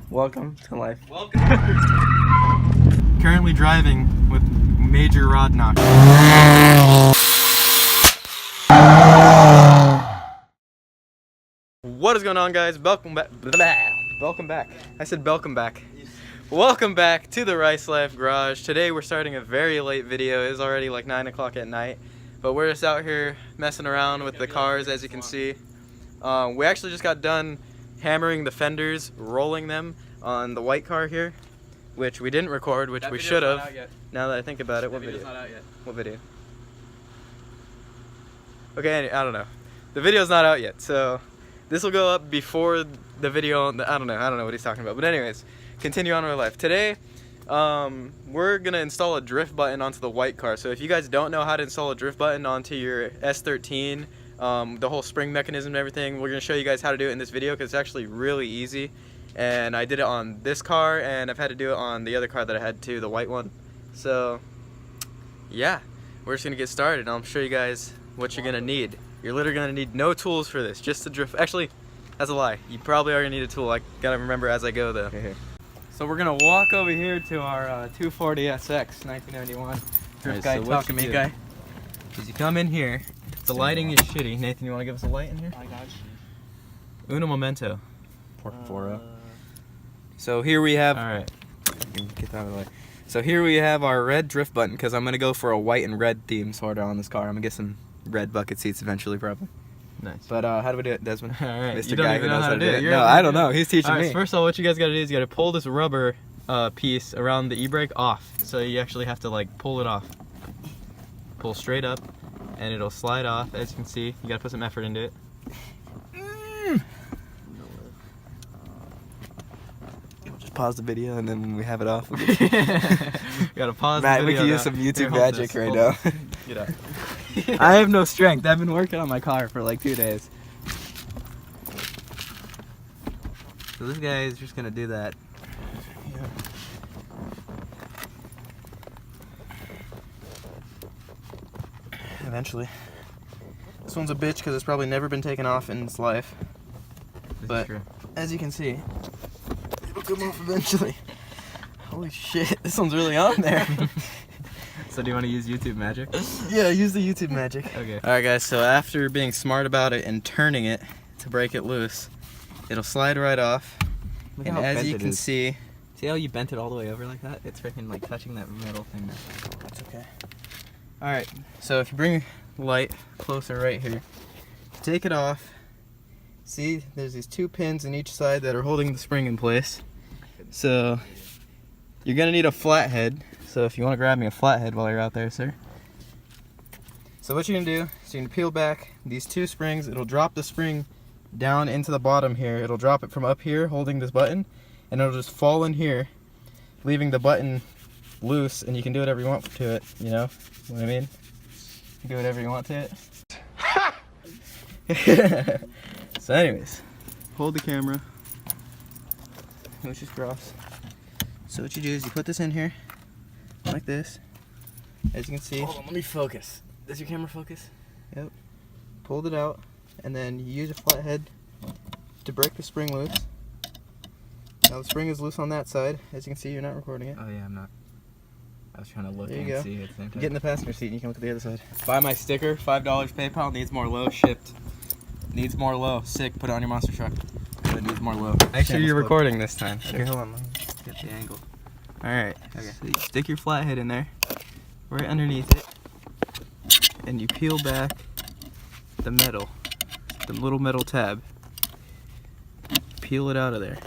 Welcome to life. Welcome. Currently driving with major rod knock. What is going on, guys? Welcome back. Welcome back. I said welcome back. Welcome back to the Rice Life Garage. Today we're starting a very late video. It's already like 9 o'clock at night, but we're just out here messing around with the cars, as you can see. We actually just got done hammering the fenders, rolling them on the white car here, which we didn't record, which we should have. Now that I think about it, what video? Not out yet. What video? Okay, I don't know. The video's not out yet, so this will go up before the video. I don't know what he's talking about. But anyways, continue on with our life. Today, we're gonna install a drift button onto the white car. So if you guys don't know how to install a drift button onto your S13, the whole spring mechanism and everything, we're gonna show you guys how to do it in this video because it's actually really easy. And I did it on this car, and I've had to do it on the other car that I had too, the white one. So yeah, we're just gonna get started. I'll show you guys what you're gonna need. You're literally gonna need no tools for this, just the drift. Actually, that's a lie. You probably are gonna need a tool. I gotta remember as I go though. So we're gonna walk over here to our 240 SX 1991 drift guy, talk to me guy. Because you come in here, the lighting is shitty. Nathan, you wanna give us a light in here? I got you. Uno momento. Porforo. So here we have. All right. Get that out of the way. So here we have our red drift button because I'm gonna go for a white and red theme sort of on this car. I'm gonna get some red bucket seats eventually, probably. Nice. But how do we do it, Desmond? All right. Mr. Guy who knows how to do it. No, I don't know. He's teaching me. First of all, what you guys gotta do is you gotta pull this rubber piece around the e-brake off. So you actually have to like pull it off. Pull straight up, and it'll slide off. As you can see, you gotta put some effort into it. Just pause the video, and then when we have it off, we gotta pause. Matt, the video. We can use some YouTube magic right now. Get out. I have no strength. I've been working on my car for like 2 days. So this guy is just gonna do that. Yeah. Eventually. This one's a bitch because it's probably never been taken off in its life. But as you can see, it'll come off eventually. Holy shit, this one's really on there. So do you want to use YouTube magic? Yeah, use the YouTube magic. Okay. Alright guys, so after being smart about it and turning it to break it loose, it'll slide right off. Look and as you can see how you bent it all the way over like that? It's freaking like touching that metal thing there. That's okay. Alright, so if you bring the light closer right here, take it off. See, there's these 2 pins in each side that are holding the spring in place. So you're gonna need a flathead. So if you want to grab me a flathead while you're out there, sir. So what you're going to do is you're going to peel back these 2 springs. It'll drop the spring down into the bottom here. It'll drop it from up here holding this button, and it'll just fall in here, leaving the button loose, and you can do whatever you want to it, you know what I mean? You do whatever you want to it. So anyways, hold the camera. Let's just cross. So what you do is you put this in here. Like this, as you can see. Hold on, let me focus. Does your camera focus? Yep. Pulled it out, and then you use a flathead to break the spring loose. Now the spring is loose on that side. As you can see, you're not recording it. Oh yeah, I'm not. I was trying to look and see at the same time. Get in the passenger seat and you can look at the other side. Buy my sticker, $5 PayPal, needs more low, shipped. Needs more low, sick, put it on your monster truck. It needs more low. Make sure you're recording this time. Okay, hold on, let me get the angle. Alright, okay. So you stick your flathead in there, right underneath it, and you peel back the metal, the little metal tab. Peel it out of there.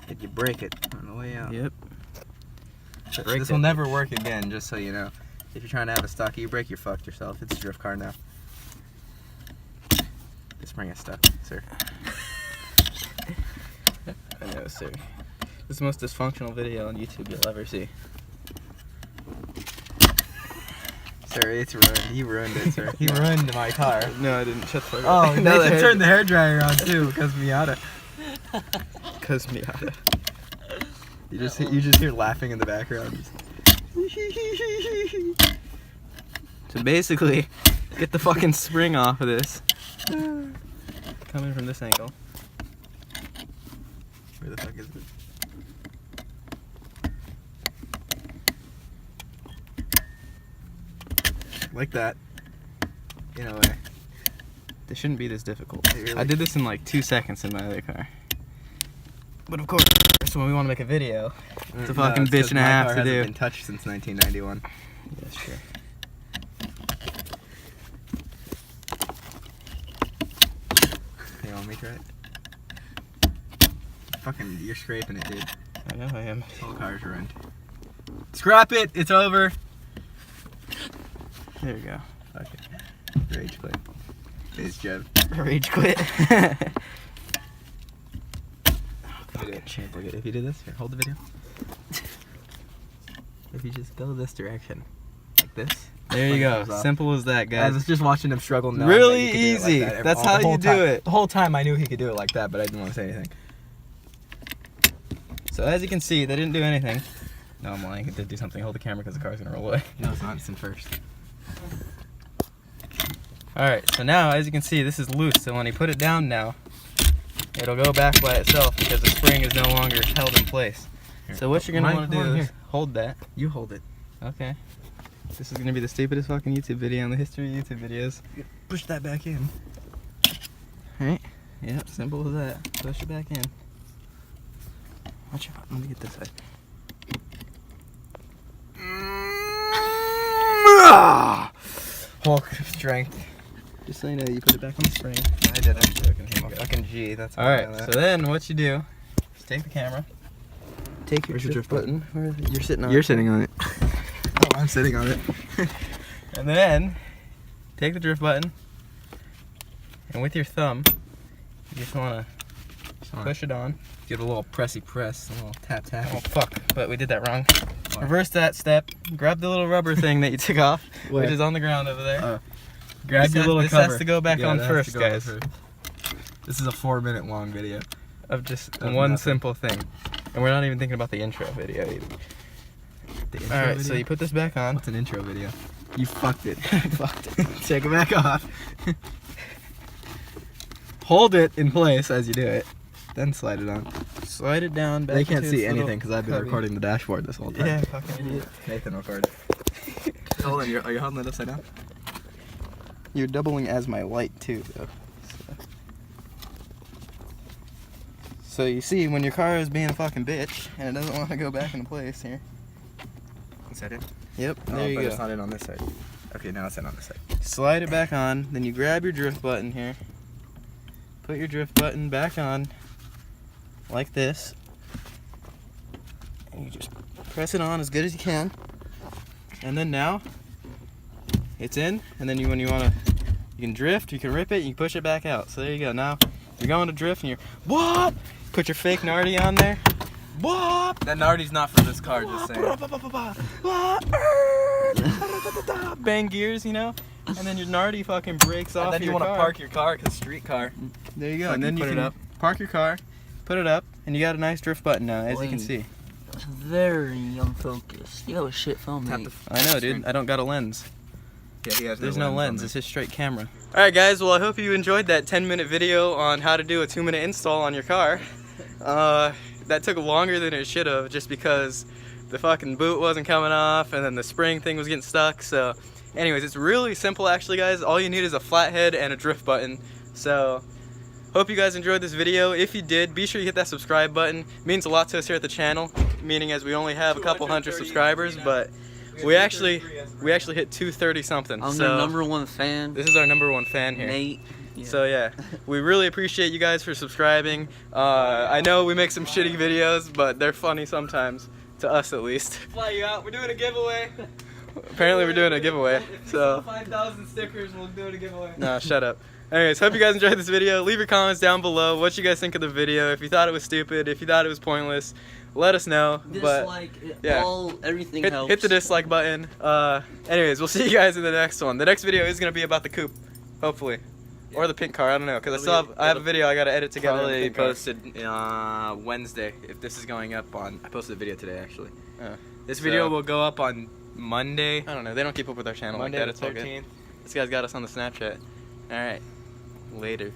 And you break it on the way out. Yep. This will never work again, just so you know. If you're trying to have a stock e-brake, you're fucked yourself. It's a drift car now. The spring is stuck, sir. I know, sir. This is the most dysfunctional video on YouTube you'll ever see. Sir, it's ruined. He ruined it, sir. He ruined my car. No, I didn't. Shut the fuck up. Oh, no, I turned the hairdryer on too, because Miata. Because Miata. You just hear laughing in the background. So basically, get the fucking spring off of this. Coming from this angle. Where the fuck is it? Like that. In a way. This shouldn't be this difficult. Really? I did this in like 2 seconds in my other car. But of course, when we want to make a video, it's a fucking bitch and a half to do. My car hasn't been touched since 1991. That's true. You want me to try it? Fucking, you're scraping it, dude. I know I am. This whole car's ruined. Scrap it! It's over! There you go. Okay. Rage quit. It's Jeff. Rage quit. If you do this, here, hold the video. If you just go this direction, like this. There you go. Simple as that, guys. I was just watching him struggle. Really easy. That's how you do it. The whole time I knew he could do it like that, but I didn't want to say anything. So as you can see, they didn't do anything. No, I'm lying. It did do something. Hold the camera because the car's gonna roll away. No, it's not. It's in first. Alright, so now as you can see, this is loose. So when you put it down now, it'll go back by itself because the spring is no longer held in place. Here. So what you're going to want to do is hold that. You hold it. Okay. This is going to be the stupidest fucking YouTube video in the history of YouTube videos. Push that back in. Alright. Yep, simple as that. Push it back in. Watch out. Let me get this side. Hulk strength. Just so you know, you put it back on the spring. I did actually. Fucking G. That's alright. So then, what you do is take the camera, take your drift button. You're sitting on it. You're sitting on it. Oh, I'm sitting on it. And then take the drift button, and with your thumb, you just wanna push it on. Give it a little pressy press, a little tap tap. Oh fuck! But we did that wrong. What? Reverse that step. Grab the little rubber thing that you took off, which is on the ground over there. Grab your little cover. This has to go back on first, guys. This is a 4-minute long video of just one simple thing. And we're not even thinking about the intro video either. Alright, so you put this back on. What's an intro video? You fucked it. Fucked it. Take it back off. Hold it in place as you do it. Then slide it on. Slide it down back. They can't see anything because I've been recording the dashboard this whole time. Yeah, fucking idiot. Nathan recorded. Hold on, are you holding it upside down? You're doubling as my light too, though. So you see, when your car is being a fucking bitch and it doesn't want to go back into place here. Is that it? Yep, there you go. It's not in on this side. Okay, now it's in on this side. Slide it back on, then you grab your drift button here. Put your drift button back on, like this. And you just press it on as good as you can. And then now, it's in, and then when you want to, you can drift, you can rip it, you can push it back out. So there you go. Now, you're going to drift and you're, what? Put your fake Nardi on there. What? That Nardi's not for this car, just saying. Bang gears, you know? And then your Nardi fucking breaks off your car. And then you want to park your car, because street car. There you go. And then you can park your car, put it up, and you got a nice drift button now, as you can see. Very unfocused. You have a shit phone, mate. I know, dude. I don't got a lens. Yeah, he has There's no lens. It's just straight camera. Alright guys, well I hope you enjoyed that 10-minute video on how to do a 2-minute install on your car. That took longer than it should have just because the fucking boot wasn't coming off and then the spring thing was getting stuck. So anyways, it's really simple actually guys. All you need is a flathead and a drift button. So hope you guys enjoyed this video. If you did, be sure you hit that subscribe button. It means a lot to us here at the channel, meaning as we only have a couple hundred subscribers, but we actually hit 230 something. I'm their #1 fan. This is our #1 fan here. Nate. Yeah. So yeah, we really appreciate you guys for subscribing. I know we make some shitty videos, but they're funny sometimes, to us at least. Fly you out. We're doing a giveaway. Apparently we're doing a giveaway. So 5,000 stickers, we'll do a giveaway. Nah, shut up. Anyways, hope you guys enjoyed this video. Leave your comments down below what you guys think of the video. If you thought it was stupid, if you thought it was pointless, let us know. Dislike, everything helps. Hit the dislike button. Anyways, we'll see you guys in the next one. The next video is gonna be about the Coupe, hopefully, or the pink car. I don't know, cause I have a video I gotta edit together. Probably posted Wednesday if this is going up on. I posted a video today actually. This video will go up on Monday. I don't know. They don't keep up with our channel Monday like that. the 13th. This guy's got us on the Snapchat. All right, later.